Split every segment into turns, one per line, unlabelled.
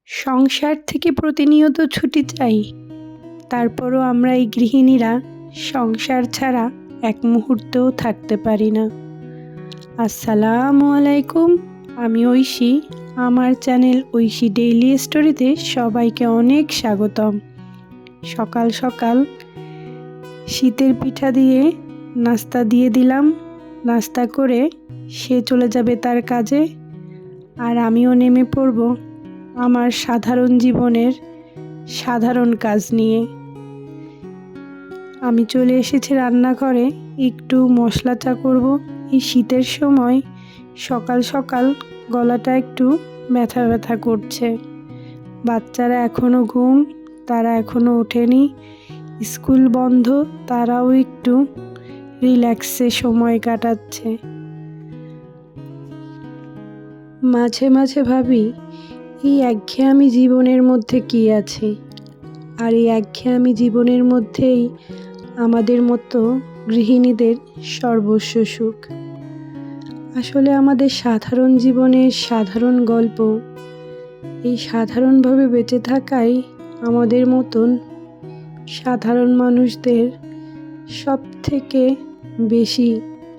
সংসার থেকে প্রতিনিয়ত ছুটি চাই, তারপরও আমরা এই গৃহিণীরা সংসার ছাড়া এক মুহূর্তও থাকতে পারি না। আসসালামু আলাইকুম, আমি ঐশী। আমার চ্যানেল ঐশী ডেইলি স্টোরিতে সবাইকে অনেক স্বাগতম। সকাল সকাল শীতের পিঠা দিয়ে নাস্তা দিয়ে দিলাম। নাস্তা করে সে চলে যাবে তার কাজে, আর আমিও নেমে পড়ব আমার সাধারণ জীবনের সাধারণ কাজ নিয়ে। আমি চলে এসেছি রান্নাঘরে, একটু মশলা চা করব। এই শীতের সময় সকাল সকাল গলাটা একটু ব্যথা ব্যথা করছে। বাচ্চারা এখনও ঘুম, তারা এখনও ওঠেনি, স্কুল বন্ধ, তারাও একটু রিল্যাক্সে সময় কাটাচ্ছে। মাঝে মাঝে ভাবি এই একঘেয়েমি জীবনের মধ্যে কী আছে, আর এই একঘেয়েমি জীবনের মধ্যেই আমাদের মতো গৃহিণীদের সর্বস্ব সুখ। আসলে আমাদের সাধারণ জীবনের সাধারণ গল্প, এই সাধারণভাবে বেঁচে থাকাই আমাদের মতন সাধারণ মানুষদের সব থেকে বেশি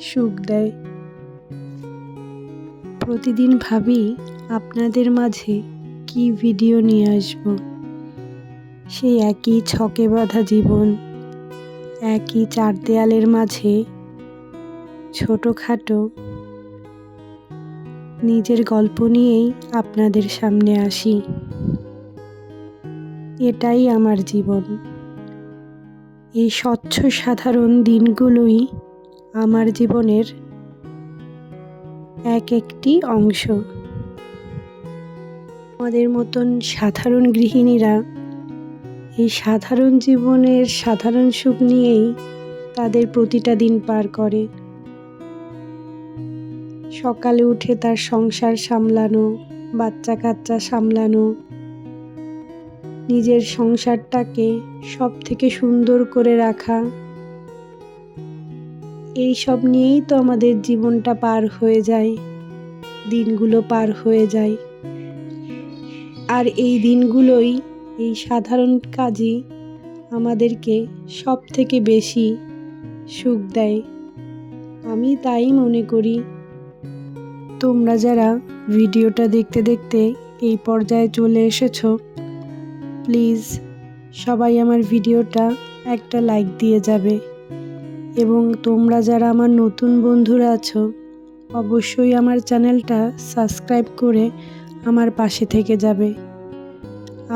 সুখ দেয়। প্রতিদিন ভাবি আপনাদের মাঝে কি ভিডিও নিয়ে আসব। সেই একই ছকে বাঁধা জীবন, একই চার দেয়ালের মাঝে ছোটোখাটো নিজের গল্প নিয়েই আপনাদের সামনে আসি। এটাই আমার জীবন। এই স্বচ্ছ সাধারণ দিনগুলোই আমার জীবনের এক একটি অংশ। আমাদের মতন সাধারণ গৃহিণীরা এই সাধারণ জীবনের সাধারণ সুখ নিয়েই তাদের প্রতিটা দিন পার করে। সকালে উঠে তার সংসার সামলানো, বাচ্চা কাচ্চা সামলানো, নিজের সংসারটাকে সব থেকে সুন্দর করে রাখা, এই সব নিয়েই তো আমাদের জীবনটা পার হয়ে যায়, দিনগুলো পার হয়ে যায়। আর এই দিনগুলোই, এই সাধারণ কাজই আমাদেরকে সব থেকে বেশি সুখ দেয়। আমি তাই মনে করি। তোমরা যারা ভিডিওটা দেখতে দেখতে এই পর্যায়ে চলে এসেছো, প্লিজ সবাই আমার ভিডিওটা একটা লাইক দিয়ে যাবে, এবং তোমরা যারা আমার নতুন বন্ধুরা আছো অবশ্যই আমার চ্যানেলটা সাবস্ক্রাইব করে আমার পাশে থেকে যাবে।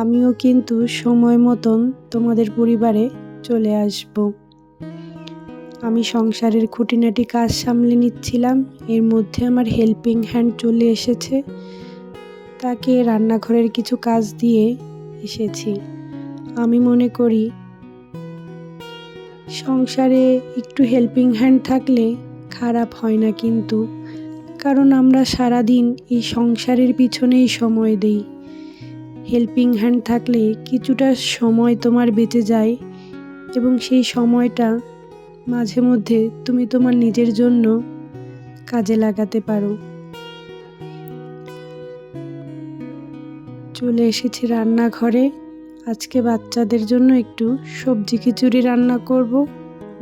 আমিও কিন্তু সময় মতন তোমাদের পরিবারে চলে আসব। আমি সংসারের খুঁটিনাটি কাজ সামলে নিচ্ছিলাম, এর মধ্যে আমার হেল্পিং হ্যান্ড চলে এসেছে, তাকে রান্নাঘরের কিছু কাজ দিয়ে এসেছি। আমি মনে করি সংসারে একটু হেল্পিং হ্যান্ড থাকলে খারাপ হয় না কিন্তু, কারণ আমরা সারাদিন এই সংসারের পিছনেই সময় দেই। হেল্পিং হ্যান্ড থাকলে কিছুটা সময় তোমার বেঁচে যায়, এবং সেই সময়টা মাঝে মধ্যে তুমি তোমার নিজের জন্য কাজে লাগাতে পারো। চলে এসেছি রান্নাঘরে। আজকে বাচ্চাদের জন্য একটু সবজি খিচুড়ি রান্না করব।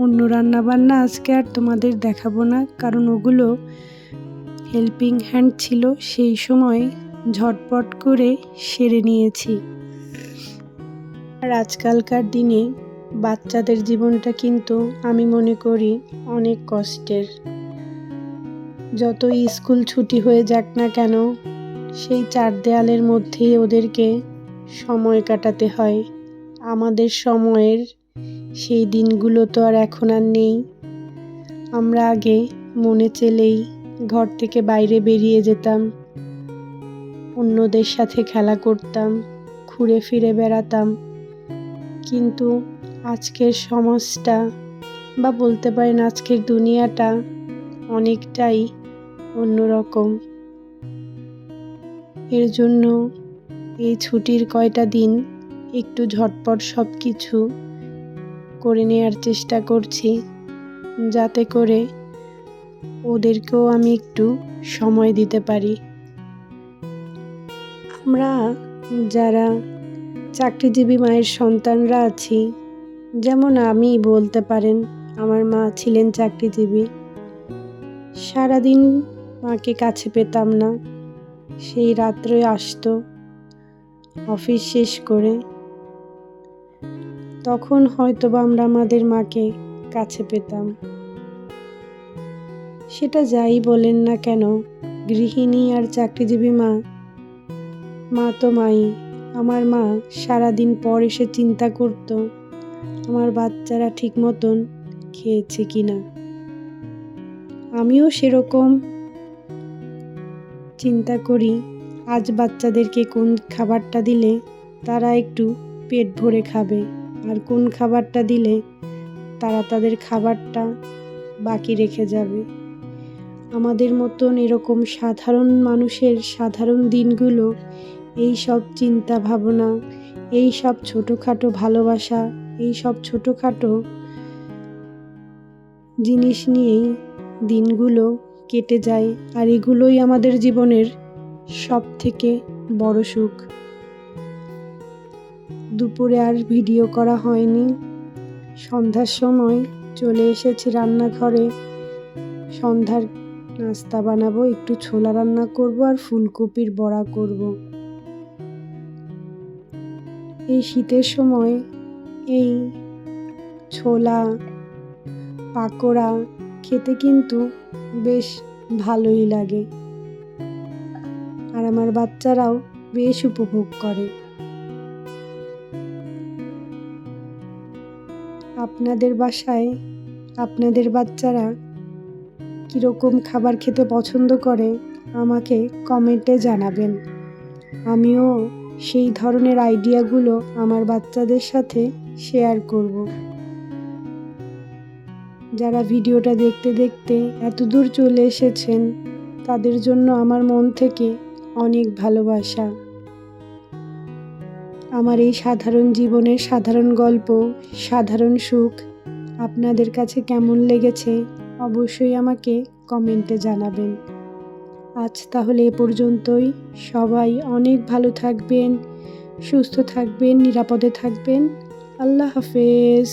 অন্য রান্না বান্না আজকে আর তোমাদের দেখাবো না, কারণ ওগুলো হেল্পিং হ্যান্ড ছিল, সেই সময় ঝটপট করে সেরে নিয়েছি। আর আজকালকার দিনে বাচ্চাদের জীবনটা কিন্তু আমি মনে করি অনেক কষ্টের। যতই স্কুল ছুটি হয়ে যাক না কেন, সেই চার দেয়ালের মধ্যেই ওদেরকে সময় কাটাতে হয়। আমাদের সময়ের সেই দিনগুলো তো আর এখন আর নেই। আমরা আগে মনে চেলেই ঘর থেকে বাইরে বেরিয়ে যেতাম, অন্যদের সাথে খেলা করতাম, ঘুরে ফিরে বেড়াতাম। কিন্তু আজকের সমাজটা, বা বলতে পারেন আজকের দুনিয়াটা অনেকটাই অন্যরকম। এর জন্য এই ছুটির কয়টা দিন একটু ঝটপট সব কিছু করে নেওয়ার চেষ্টা করছি, যাতে করে ওদেরকেও আমি একটু সময় দিতে পারি। আমরা যারা চাকরিজীবী মায়ের সন্তানরা আছি, যেমন আমি বলতে পারেন, আমার মা ছিলেন চাকরিজীবী। সারাদিন মাকে কাছে পেতাম না। সেই রাত্রে আসতো অফিস শেষ করে, তখন হয়তোবা আমরা আমাদের মাকে কাছে পেতাম। সেটা যাই বলেন না কেন, গৃহিণী আর চাকরিজীবী মা তো মাই। আমার মা সারাদিন পর এসে চিন্তা করতো আমার বাচ্চারা ঠিক মতন খেয়েছে কিনা। আমিও সেরকম চিন্তা করি, আজ বাচ্চাদেরকে কোন খাবারটা দিলে তারা একটু পেট ভরে খাবে, আর কোন খাবারটা দিলে তারা তাদের খাবারটা বাকি রেখে যাবে। আমাদের মতন এরকম সাধারণ মানুষের সাধারণ দিনগুলো এই সব চিন্তা ভাবনা, এই সব ছোটোখাটো ভালোবাসা, এই সব ছোটোখাটো জিনিস নিয়েই দিনগুলো কেটে যায়। আর এগুলোই আমাদের জীবনের সব থেকে বড় সুখ। দুপুরে আর ভিডিও করা হয়নি। সন্ধ্যার সময় চলে এসেছি রান্নাঘরে। সন্ধ্যার নাস্তা বানাবো, একটু ছোলা রান্না করব আর ফুলকপির বড়া করব। এই শীতের সময় এই ছোলা পাকোড়া খেতে কিন্তু বেশ ভালোই লাগে, আর আমার বাচ্চারাও বেশ উপভোগ করে। আপনাদের বাসায় আপনাদের বাচ্চারা কীরকম খাবার খেতে পছন্দ করে আমাকে কমেন্টে জানাবেন। আমিও সেই ধরনের আইডিয়াগুলো আমার বাচ্চাদের সাথে শেয়ার করব। যারা ভিডিওটা দেখতে দেখতে এত দূর চলে এসেছেন, তাদের জন্য আমার মন থেকে অনেক ভালোবাসা। আমার এই সাধারণ জীবনের সাধারণ গল্প, সাধারণ সুখ আপনাদের কাছে কেমন লেগেছে অবশ্যই আমাকে কমেন্টে জানাবেন। আজ তাহলে এ পর্যন্তই। সবাই অনেক ভালো থাকবেন, সুস্থ থাকবেন, নিরাপদে থাকবেন। আল্লাহ হাফেজ।